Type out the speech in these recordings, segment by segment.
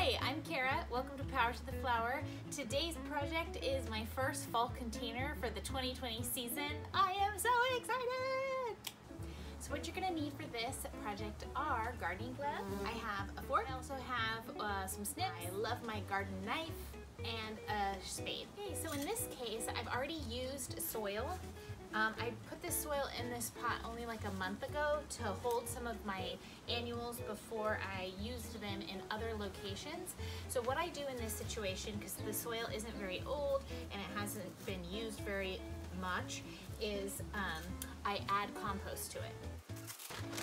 Hi, I'm Kara. Welcome to Power to the Flower. Today's project is my first fall container for the 2020 season. I am so excited! So what you're gonna need for this project are gardening gloves. I have a fork. I also have some snips. I love my garden knife and a spade. Okay, so in this case, I've already used soil. I put this soil in this pot only like a month ago to hold some of my annuals before I used them in other locations. So what I do in this situation, because the soil isn't very old and it hasn't been used very much, is I add compost to it.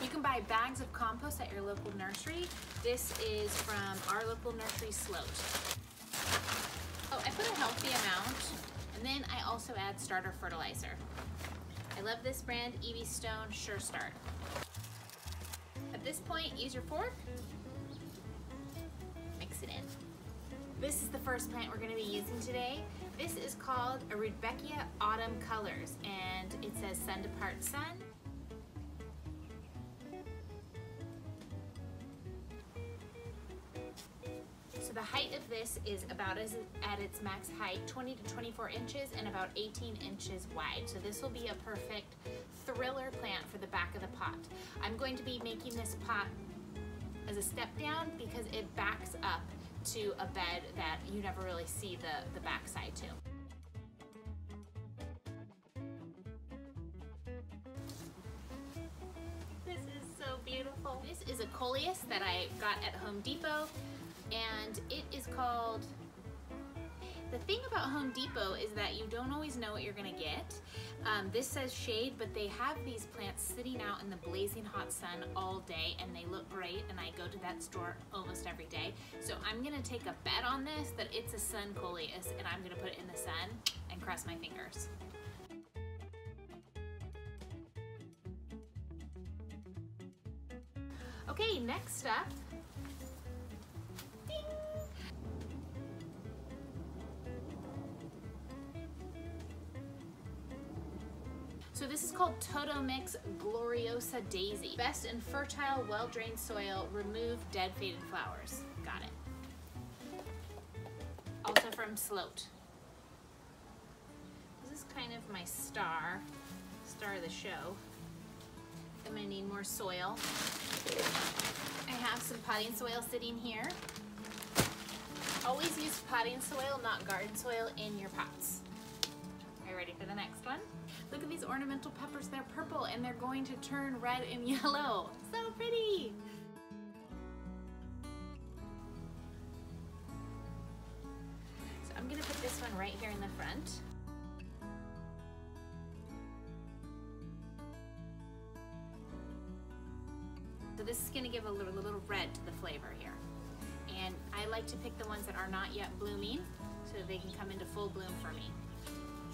You can buy bags of compost at your local nursery. This is from our local nursery, Sloat. Oh, I put a healthy amount, and then I also add starter fertilizer. I love this brand, Evie Stone Sure Start. At this point, use your fork, mix it in. This is the first plant we're going to be using today. This is called a Rudbeckia Autumn Colors, and it says Sun to Part Sun. So the height of this is about at its max height, 20 to 24 inches and about 18 inches wide. So this will be a perfect thriller plant for the back of the pot. I'm going to be making this pot as a step down because it backs up to a bed that you never really see the back side to. This is so beautiful. This is a coleus that I got at Home Depot, and it is called, the thing about Home Depot is that you don't always know what you're gonna get. This says shade, but they have these plants sitting out in the blazing hot sun all day and they look great, and I go to that store almost every day. So I'm gonna take a bet on this that it's a sun coleus, and I'm gonna put it in the sun and cross my fingers. Okay, next up, so this is called Toto Mix Gloriosa Daisy. Best in fertile, well-drained soil, remove dead faded flowers. Got it. Also from Sloat. This is kind of my star of the show. I'm gonna need more soil. I have some potting soil sitting here. Always use potting soil, not garden soil, in your pots. Are you ready for the next one? Look at these ornamental peppers. They're purple and they're going to turn red and yellow. So pretty. So I'm gonna put this one right here in the front. So this is gonna give a little red to the flavor here. And I like to pick the ones that are not yet blooming so they can come into full bloom for me.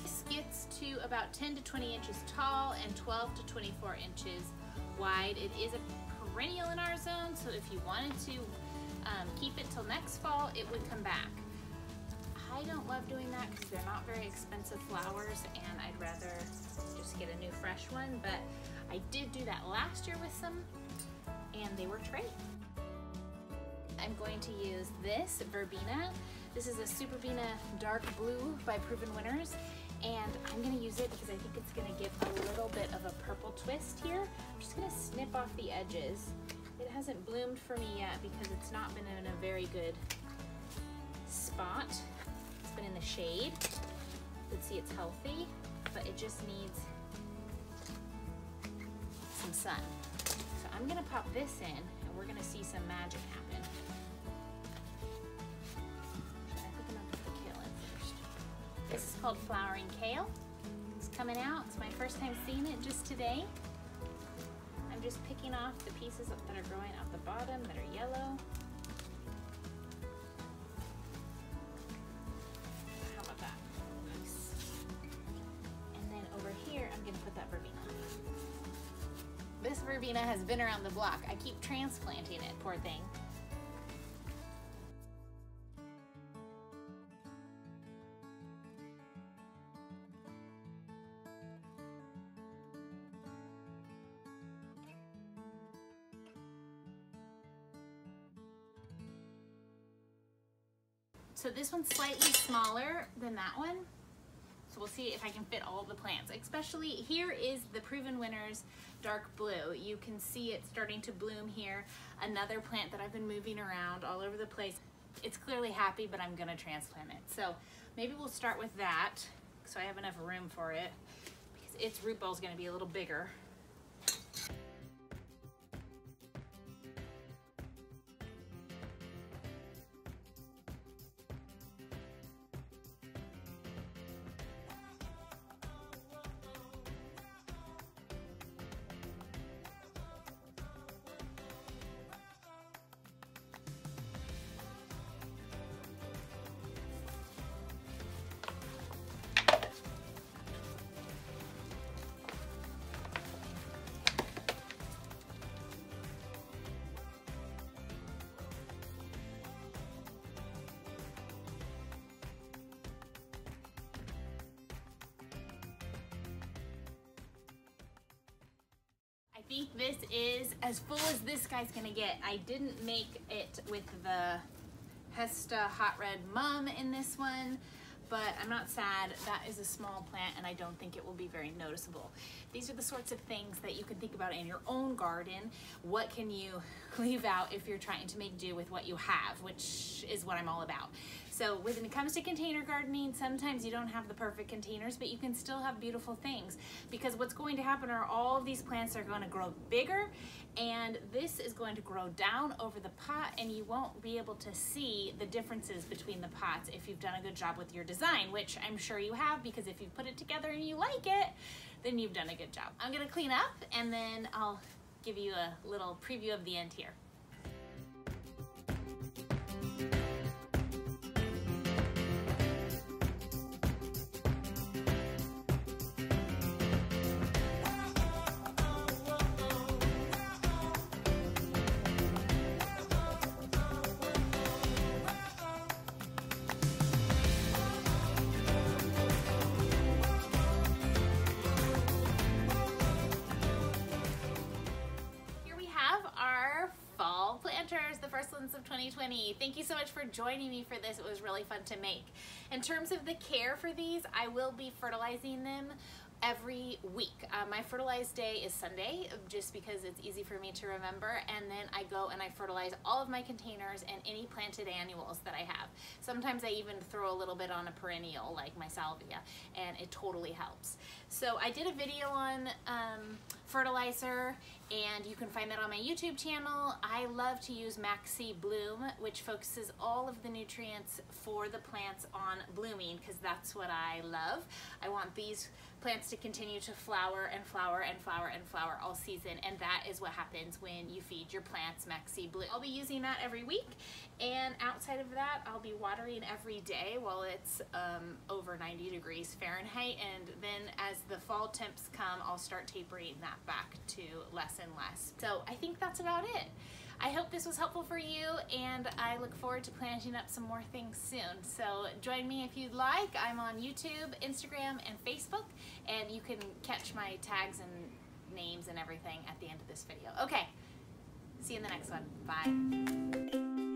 This gets to about 10 to 20 inches tall and 12 to 24 inches wide. It is a perennial in our zone, so if you wanted to keep it till next fall, it would come back. I don't love doing that because they're not very expensive flowers, and I'd rather just get a new fresh one, but I did do that last year with some, and they were great. I'm going to use this verbena. This is a Superbena Dark Blue by Proven Winners, and I'm gonna use it because I think it's gonna give a little bit of a purple twist here. I'm just gonna snip off the edges. It hasn't bloomed for me yet because it's not been in a very good spot. It's been in the shade. You can see it's healthy, but it just needs some sun. So I'm gonna pop this in, and we're gonna see some magic happen. This is called Flowering Kale. It's coming out. It's my first time seeing it just today. I'm just picking off the pieces that are growing out the bottom that are yellow. How about that? Nice. And then over here, I'm gonna put that verbena. This verbena has been around the block. I keep transplanting it, poor thing. So this one's slightly smaller than that one. So we'll see if I can fit all of the plants. Especially here is the Proven Winners dark blue. You can see it starting to bloom here. Another plant that I've been moving around all over the place. It's clearly happy, but I'm gonna transplant it. So maybe we'll start with that so I have enough room for it, because its root ball is gonna be a little bigger. I think this is as full as this guy's gonna get. I didn't make it with the Hesta Hot Red Mum in this one, but I'm not sad. That is a small plant and I don't think it will be very noticeable. These are the sorts of things that you can think about in your own garden. What can you leave out if you're trying to make do with what you have, which is what I'm all about. So when it comes to container gardening, sometimes you don't have the perfect containers, but you can still have beautiful things, because what's going to happen are all of these plants are going to grow bigger, and this is going to grow down over the pot, and you won't be able to see the differences between the pots if you've done a good job with your design, which I'm sure you have, because if you put it together and you like it, then you've done a good job. I'm gonna clean up and then I'll give you a little preview of the end here. The first ones of 2020. Thank you so much for joining me for this. It was really fun to make. In terms of the care for these, I will be fertilizing them every week. My fertilize day is Sunday, just because it's easy for me to remember, and then I go and I fertilize all of my containers and any planted annuals that I have. Sometimes I even throw a little bit on a perennial like my salvia, and it totally helps. So I did a video on fertilizer, and you can find that on my YouTube channel. I love to use Maxi Bloom, which focuses all of the nutrients for the plants on blooming, because that's what I love. I want these plants to continue to flower and flower and flower and flower all season, and that is what happens when you feed your plants Maxi Bloom. I'll be using that every week, and outside of that, I'll be watering every day while it's over 90 degrees Fahrenheit, and then as the fall temps come, I'll start tapering that back to less and less. So I think that's about it. I hope this was helpful for you, and I look forward to planting up some more things soon. So join me if you'd like. I'm on YouTube, Instagram, and Facebook, and you can catch my tags and names and everything at the end of this video. Okay, see you in the next one. Bye.